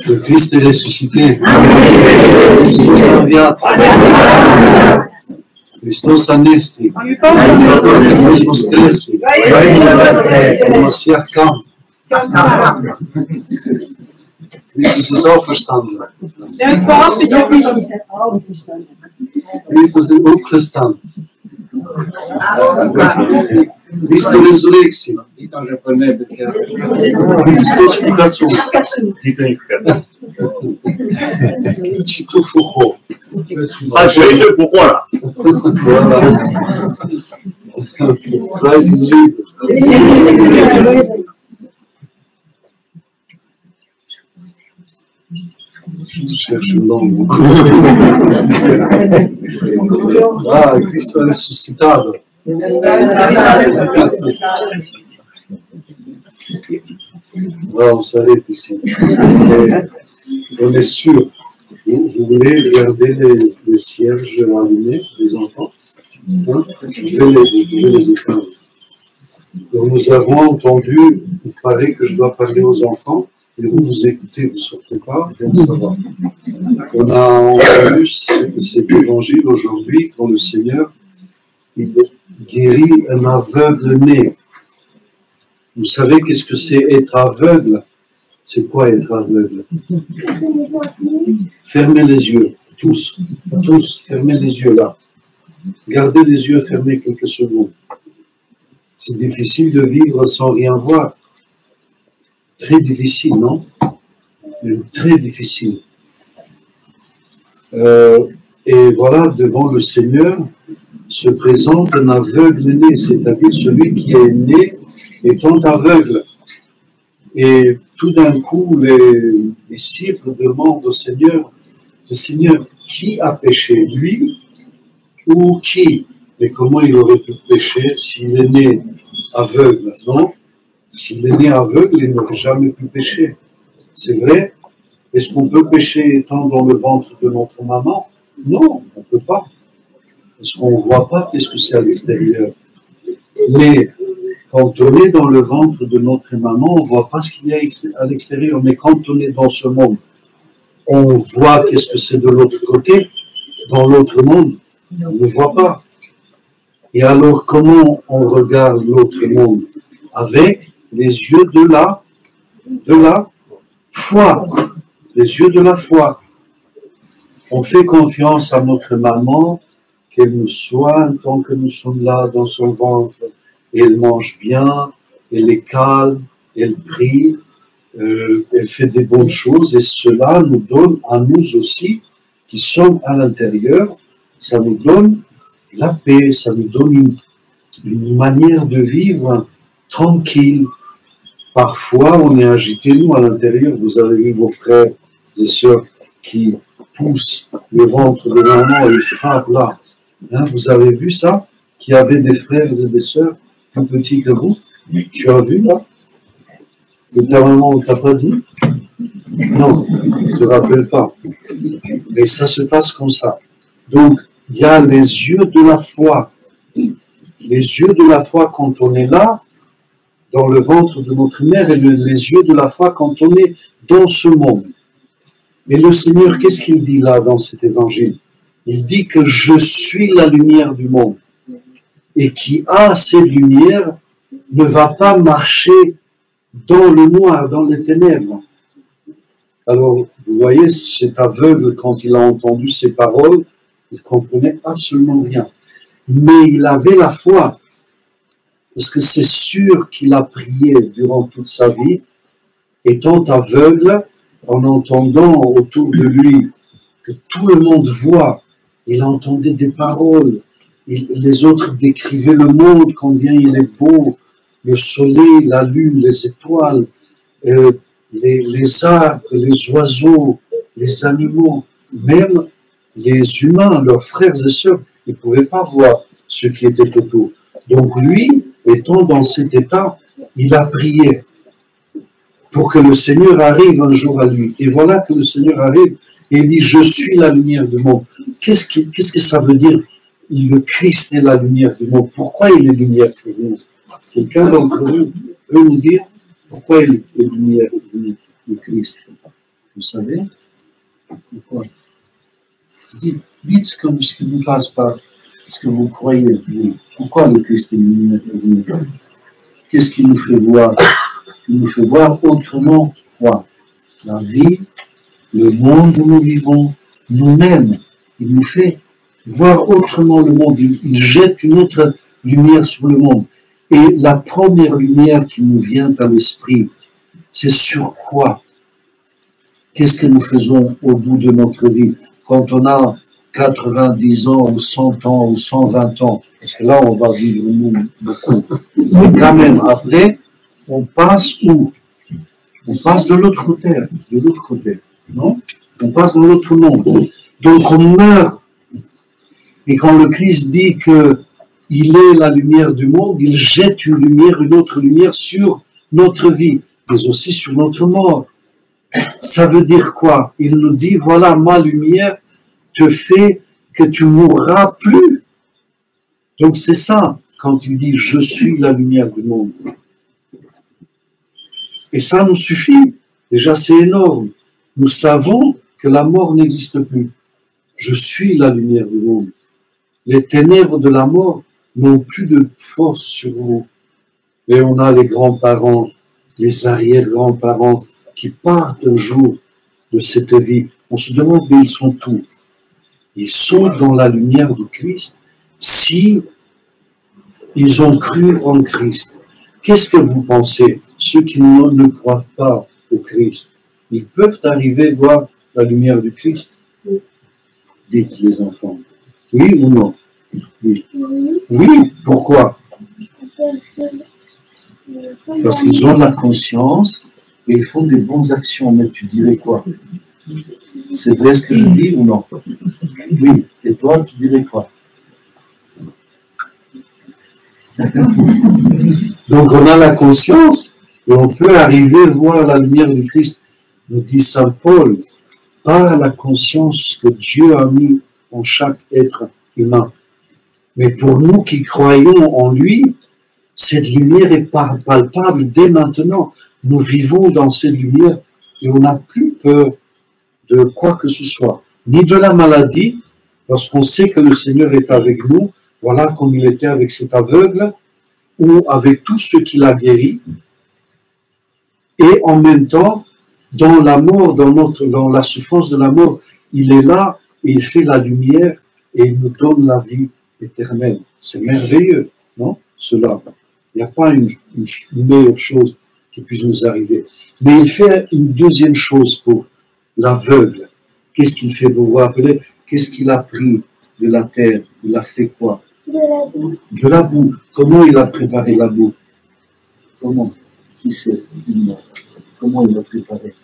Le Christ est ressuscité. Christus enviat. Christos anesti. Christus cresce. Der Messias kam. Christus ist auferstanden. Christus ist aufgestanden. Christus resurrecție. Christus fugațul. Și tu fuho. Așa e și fuhora. Christ is risen. Cherche l'ombre. Ah, Cristo è risuscitato. On s'arrête ici. On est sûr. Vous voulez regarder les cierges allumés, les enfants? Hein? Je vais les éteindre. Donc nous avons entendu, il paraît que je dois parler aux enfants. Et vous écoutez, vous ne sortez pas, donc ça va. On a entendu cet évangile aujourd'hui quand le Seigneur il guérit un aveugle-né. Vous savez qu'est-ce que c'est être aveugle? C'est quoi être aveugle? Fermez les yeux, tous, fermez les yeux là. Gardez les yeux fermés quelques secondes. C'est difficile de vivre sans rien voir. Très difficile, non? Très difficile. Et voilà, devant le Seigneur se présente un aveugle-né, c'est-à-dire celui qui est né étant aveugle. Et tout d'un coup, les disciples demandent au Seigneur, le Seigneur, qui a péché, lui ou qui? Et comment il aurait pu pécher s'il est né aveugle, non? S'il est né aveugle, il n'aurait jamais pu pécher. C'est vrai? Est-ce qu'on peut pécher étant dans le ventre de notre maman? Non, on ne peut pas. Parce qu'on ne voit pas qu'est-ce que c'est à l'extérieur. Mais quand on est dans le ventre de notre maman, on ne voit pas ce qu'il y a à l'extérieur. Mais quand on est dans ce monde, on voit qu'est-ce que c'est de l'autre côté. Dans l'autre monde, on ne voit pas. Et alors, comment on regarde l'autre monde? Avec les yeux de la foi. Les yeux de la foi. On fait confiance à notre maman, qu'elle nous soigne tant que nous sommes là dans son ventre. Et elle mange bien, elle est calme, elle prie, elle fait des bonnes choses. Et cela nous donne, à nous aussi, qui sommes à l'intérieur, ça nous donne la paix, ça nous donne une manière de vivre tranquille. Parfois, on est agité, nous, à l'intérieur. Vous avez vu vos frères et sœurs qui poussent le ventre de maman et ils frappent là. Hein, vous avez vu ça? Qui avait des frères et des sœurs plus petits que vous? Tu as vu là? Que ta maman ne t'a pas dit? Non, tu ne te rappelles pas. Mais ça se passe comme ça. Donc, il y a les yeux de la foi. Les yeux de la foi quand on est là, dans le ventre de notre mère, et les yeux de la foi quand on est dans ce monde. Et le Seigneur, qu'est-ce qu'il dit là dans cet évangile? Il dit que je suis la lumière du monde. Et qui a cette lumière ne va pas marcher dans le noir, dans les ténèbres. Alors, vous voyez, cet aveugle, quand il a entendu ces paroles, il ne comprenait absolument rien. Mais il avait la foi. Parce que c'est sûr qu'il a prié durant toute sa vie, étant aveugle, en entendant autour de lui que tout le monde voit. Il entendait des paroles. Les autres décrivaient le monde, combien il est beau, le soleil, la lune, les étoiles, les arbres, les oiseaux, les animaux, même les humains, leurs frères et sœurs, ils ne pouvaient pas voir ce qui était autour. Donc lui, étant dans cet état, il a prié pour que le Seigneur arrive un jour à lui. Et voilà que le Seigneur arrive et il dit, je suis la lumière du monde. Qu'est-ce que ça veut dire? Le Christ est la lumière du monde. Pourquoi il est lumière pour nous? Quelqu'un d'entre vous peut nous dire pourquoi il est lumière du Christ? Vous savez pourquoi? Dites ce qui vous passe par ce que vous croyez. Pourquoi le Christ est venu? Qu'est-ce qu'il nous fait voir? Il nous fait voir autrement quoi? La vie, le monde où nous vivons, nous-mêmes. Il nous fait voir autrement le monde. Il jette une autre lumière sur le monde. Et la première lumière qui nous vient à l'esprit, c'est sur quoi? Qu'est-ce que nous faisons au bout de notre vie? Quand on a 90 ans, ou 100 ans, ou 120 ans, parce que là, on va vivre beaucoup. Mais quand même, après, on passe où? On passe de l'autre côté, non? On passe dans l'autre monde. Donc, on meurt. Et quand le Christ dit qu'il est la lumière du monde, il jette une autre lumière sur notre vie, mais aussi sur notre mort. Ça veut dire quoi? Il nous dit, voilà, ma lumière te fait que tu mourras plus. Donc c'est ça, quand il dit, je suis la lumière du monde. Et ça nous suffit. Déjà, c'est énorme. Nous savons que la mort n'existe plus. Je suis la lumière du monde. Les ténèbres de la mort n'ont plus de force sur vous. Et on a les grands-parents, les arrière-grands-parents qui partent un jour de cette vie. On se demande, mais ils sont où? Ils sont dans la lumière du Christ si ils ont cru en Christ. Qu'est-ce que vous pensez? Ceux qui ne croient pas au Christ, ils peuvent arriver à voir la lumière du Christ? Dites les enfants. Oui ou non? Oui, pourquoi? Parce qu'ils ont la conscience et ils font des bonnes actions. Mais tu dirais quoi? C'est vrai ce que je dis ou non? Oui. Et toi, tu dirais quoi? Donc on a la conscience et on peut arriver à voir la lumière du Christ. Nous dit Saint Paul, par la conscience que Dieu a mis en chaque être humain. Mais pour nous qui croyons en lui, cette lumière est palpable dès maintenant. Nous vivons dans cette lumière et on n'a plus peur de quoi que ce soit, ni de la maladie, parce qu'on sait que le Seigneur est avec nous, voilà comme il était avec cet aveugle, ou avec tous ceux qu'il a guéris, et en même temps, dans la mort, dans la souffrance de la mort, il est là, et il fait la lumière, et il nous donne la vie éternelle. C'est merveilleux, non? Cela. Il n'y a pas une meilleure chose qui puisse nous arriver. Mais il fait une deuxième chose pour l'aveugle. Qu'est-ce qu'il fait? Vous vous rappelez? Qu'est-ce qu'il a pris de la terre? Il a fait quoi? De la boue. De la boue. Comment il a préparé la boue? Comment? Qui sait? Comment il a préparé?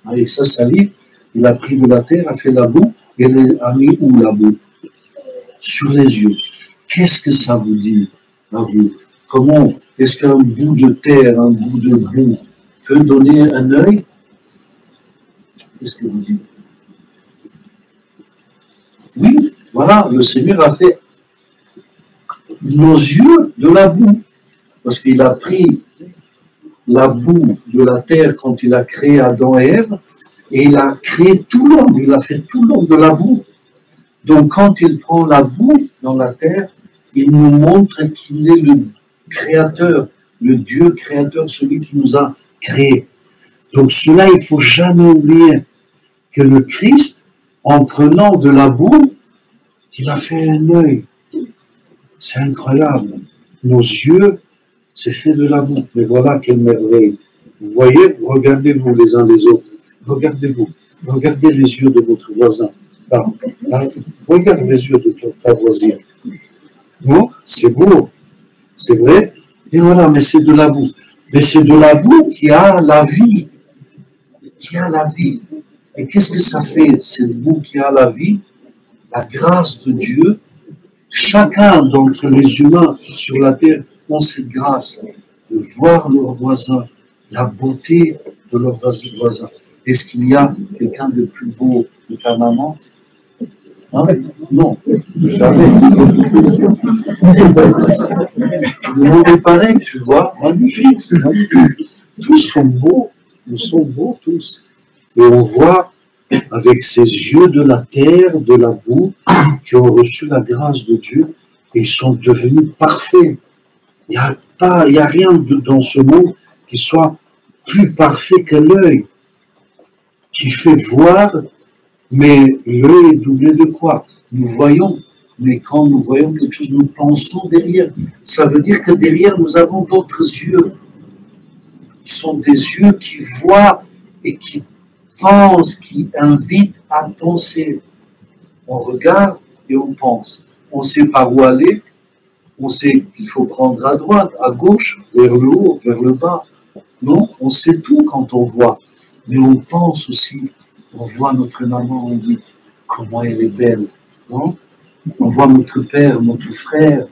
Avec sa salive, il a pris de la terre, a fait la boue, et il a mis où la boue? Sur les yeux. Qu'est-ce que ça vous dit à vous? Comment est-ce qu'un bout de terre, un bout de boue peut donner un œil? Qu'est-ce que vous dites? Oui, voilà, le Seigneur a fait nos yeux de la boue, parce qu'il a pris la boue de la terre quand il a créé Adam et Ève, et il a créé tout l'homme, il a fait tout l'homme de la boue. Donc quand il prend la boue dans la terre, il nous montre qu'il est le créateur, le Dieu créateur, celui qui nous a créés. Donc cela, il ne faut jamais oublier que le Christ, en prenant de la boue, il a fait un œil. C'est incroyable. Nos yeux, c'est fait de la boue. Mais voilà quelle merveille. Vous voyez, regardez-vous les uns les autres. Regardez-vous. Regardez les yeux de votre voisin. Regarde les yeux de ta voisine. Non? C'est beau. C'est vrai. Et voilà, mais c'est de la boue. Mais c'est de la boue qui a la vie. Qui a la vie. Et qu'est-ce que ça fait, cette boue qui a la vie? La grâce de Dieu. Chacun d'entre les humains sur la terre ont cette grâce de voir leurs voisins, la beauté de leurs voisins. Est-ce qu'il y a quelqu'un de plus beau que ta maman? Hein? Non, jamais. Le monde est pareil, tu vois, magnifique, c'est magnifique. Tous sont beaux, nous sommes beaux tous. Et on voit avec ces yeux de la terre, de la boue, qui ont reçu la grâce de Dieu, et ils sont devenus parfaits. Il n'y a rien dans ce monde qui soit plus parfait que l'œil, qui fait voir, mais l'œil est doublé de quoi? Nous voyons, mais quand nous voyons quelque chose, nous pensons derrière. Ça veut dire que derrière, nous avons d'autres yeux. Qui sont des yeux qui voient et qui pensent, qui invitent à penser. On regarde et on pense. On sait par où aller, on sait qu'il faut prendre à droite, à gauche, vers le haut, vers le bas. Non, on sait tout quand on voit. Mais on pense aussi. On voit notre maman, on dit comment elle est belle. Non? On voit notre père, notre frère,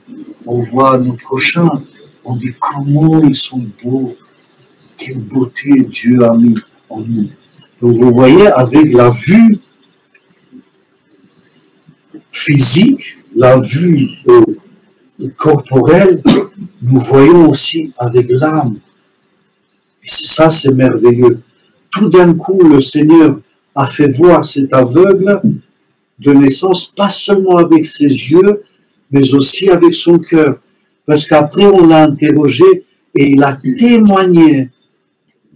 on voit nos prochains. On dit comment ils sont beaux. Quelle beauté Dieu a mis en nous. Donc vous voyez, avec la vue physique, la vue corporelle, nous voyons aussi avec l'âme. Et ça, c'est merveilleux. Tout d'un coup, le Seigneur a fait voir cet aveugle de naissance, pas seulement avec ses yeux, mais aussi avec son cœur. Parce qu'après, on l'a interrogé et il a témoigné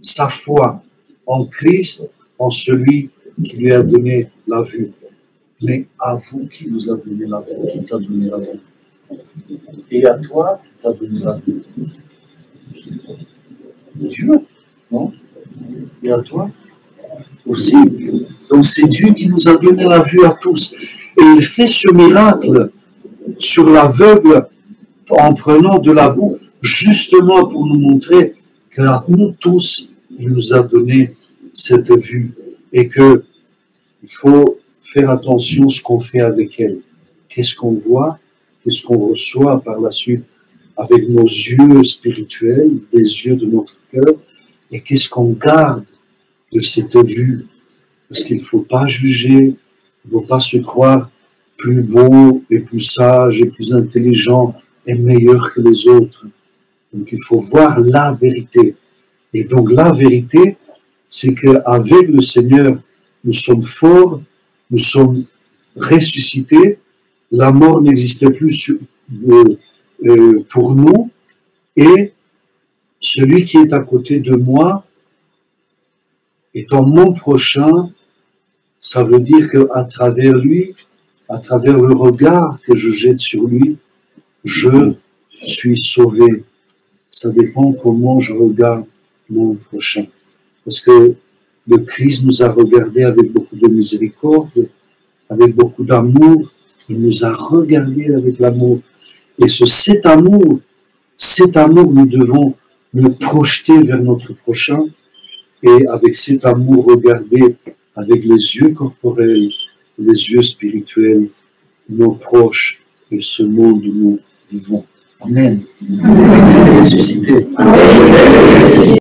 sa foi en Christ, en celui qui lui a donné la vue. Mais à vous, qui vous a donné la vue? Qui t'a donné la vue? Et à toi, qui t'a donné la vue? Dieu, non? Et à toi aussi. Donc c'est Dieu qui nous a donné la vue à tous. Et il fait ce miracle sur l'aveugle en prenant de la boue, justement pour nous montrer qu'à nous tous, il nous a donné cette vue et que il faut faire attention à ce qu'on fait avec elle. Qu'est-ce qu'on voit? Qu'est-ce qu'on reçoit par la suite avec nos yeux spirituels, les yeux de notre cœur? Et qu'est-ce qu'on garde de cette vue? Parce qu'il ne faut pas juger, il ne faut pas se croire plus beau et plus sage et plus intelligent et meilleur que les autres. Donc il faut voir la vérité. Et donc la vérité, c'est qu'avec le Seigneur, nous sommes forts, nous sommes ressuscités, la mort n'existait plus pour nous, et celui qui est à côté de moi, étant mon prochain, ça veut dire qu'à travers lui, à travers le regard que je jette sur lui, je suis sauvé. Ça dépend comment je regarde mon prochain. Parce que le Christ nous a regardés avec beaucoup de miséricorde, avec beaucoup d'amour. Il nous a regardés avec l'amour. Et cet amour, nous devons le projeter vers notre prochain. Et avec cet amour, regarder avec les yeux corporels, les yeux spirituels, nos proches et ce monde où nous vivons. Amen. Christ est ressuscité. Amen.